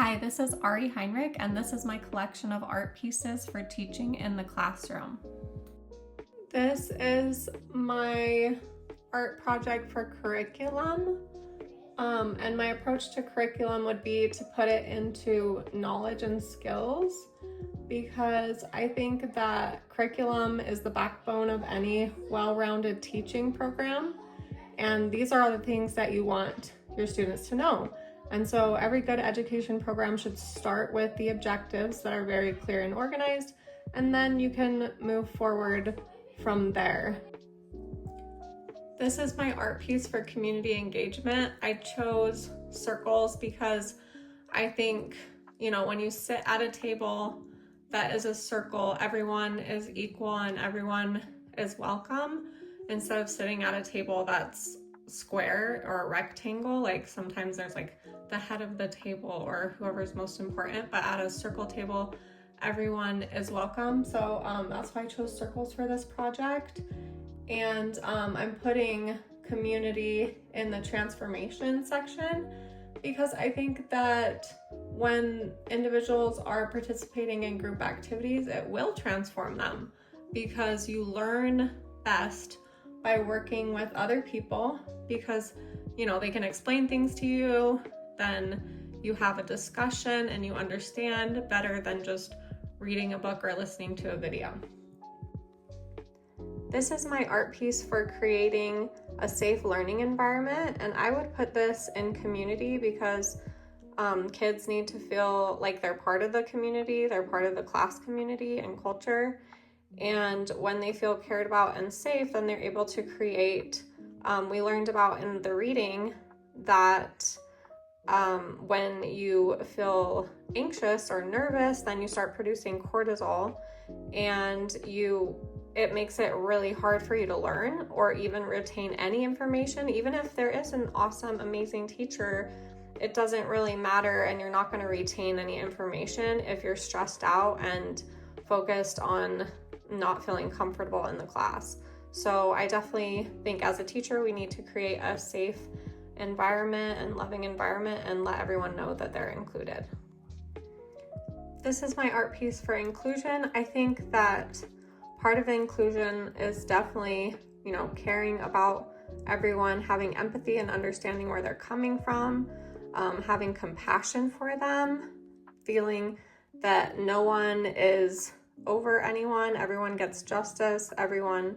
Hi, this is Ari Heinrich, and this is my collection of art pieces for teaching in the classroom. This is my art project for curriculum, and my approach to curriculum would be to put it into knowledge and skills, because I think that curriculum is the backbone of any well-rounded teaching program, and these are all the things that you want your students to know. And so every good education program should start with the objectives that are very clear and organized, and then you can move forward from there. This is my art piece for community engagement. I chose circles because I think, when you sit at a table that is a circle, everyone is equal and everyone is welcome, instead of sitting at a table that's square or a rectangle. Like sometimes there's like the head of the table or whoever's most important, but at a circle table everyone is welcome. So that's why I chose circles for this project. And I'm putting community in the transformation section because I think that when individuals are participating in group activities, it will transform them, because you learn best by working with other people, because they can explain things to you, then you have a discussion and you understand better than just reading a book or listening to a video. This is my art piece for creating a safe learning environment, and I would put this in community because kids need to feel like they're part of the community, they're part of the class community and culture. And when they feel cared about and safe, then they're able to create. We learned about in the reading that when you feel anxious or nervous, then you start producing cortisol, and it makes it really hard for you to learn or even retain any information. Even if there is an awesome, amazing teacher, it doesn't really matter, and you're not going to retain any information if you're stressed out and focused on not feeling comfortable in the class. So I definitely think as a teacher, we need to create a safe environment and loving environment and let everyone know that they're included. This is my art piece for inclusion. I think that part of inclusion is definitely, caring about everyone, having empathy and understanding where they're coming from, having compassion for them, feeling that no one is over anyone, everyone gets justice, everyone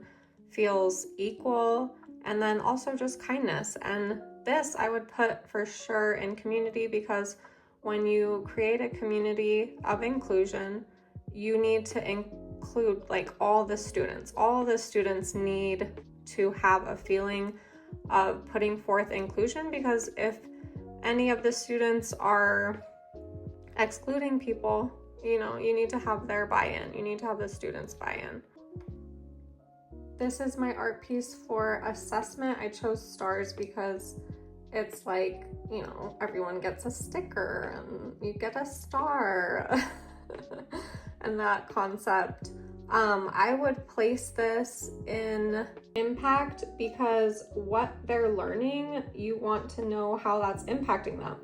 feels equal, and then also just kindness. And this I would put for sure in community, because when you create a community of inclusion, you need to include all the students. All the students need to have a feeling of putting forth inclusion, because if any of the students are excluding people, you need to have their buy-in. You need to have the students' buy-in. This is my art piece for assessment. I chose stars because it's everyone gets a sticker and you get a star and that concept. I would place this in impact, because what they're learning, you want to know how that's impacting them.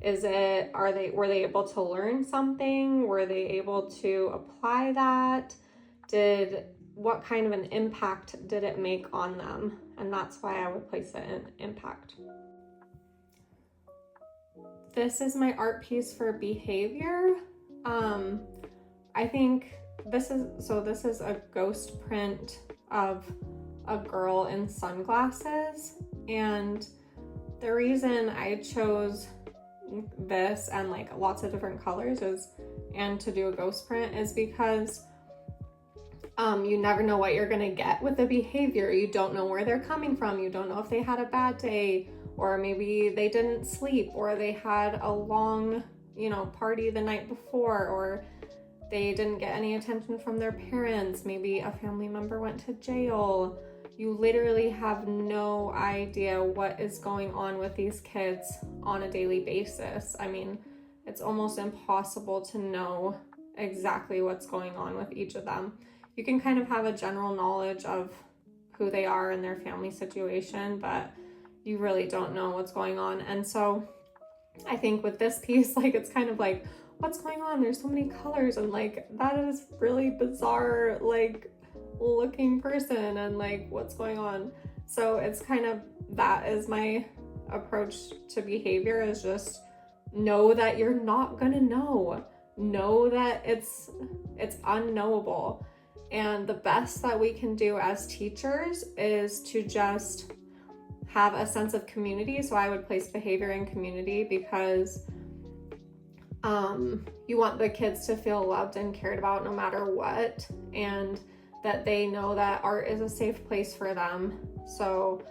Were they able to learn something? Were they able to apply that? What kind of an impact did it make on them? And that's why I would place it in impact. This is my art piece for behavior. I think this is a ghost print of a girl in sunglasses, and the reason I chose this and lots of different colors and to do a ghost print is because you never know what you're gonna get with the behavior. You don't know where they're coming from. You don't know if they had a bad day, or maybe they didn't sleep, or they had a long party the night before, or they didn't get any attention from their parents. Maybe a family member went to jail. You literally have no idea what is going on with these kids on a daily basis. I mean, it's almost impossible to know exactly what's going on with each of them. You can kind of have a general knowledge of who they are and their family situation, but you really don't know what's going on. And so I think with this piece, like, it's kind of like, what's going on? There's so many colors, and like, that is really bizarre, like, looking person, and like, what's going on? So it's kind of, that is my approach to behavior, is just know that you're not gonna know that it's unknowable. And the best that we can do as teachers is to just have a sense of community. So I would place behavior in community, because you want the kids to feel loved and cared about no matter what, and that they know that art is a safe place for them, so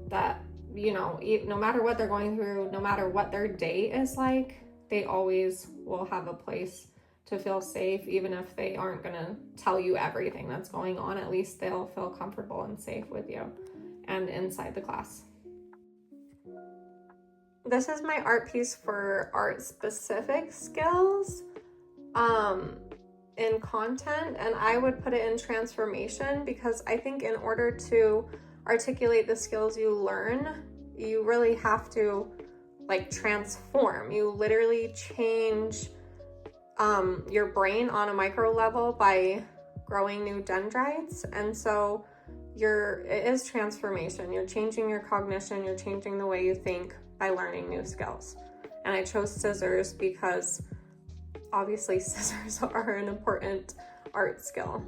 that, you know, no matter what they're going through, no matter what their day is like, they always will have a place to feel safe. Even if they aren't gonna tell you everything that's going on, at least they'll feel comfortable and safe with you and inside the class. This is my art piece for art specific skills in content, and I would put it in transformation, because I think in order to articulate the skills you learn, you really have to like transform. You literally change your brain on a micro level by growing new dendrites, and so it is transformation. You're changing your cognition, you're changing the way you think by learning new skills. And I chose scissors because obviously scissors are an important art skill.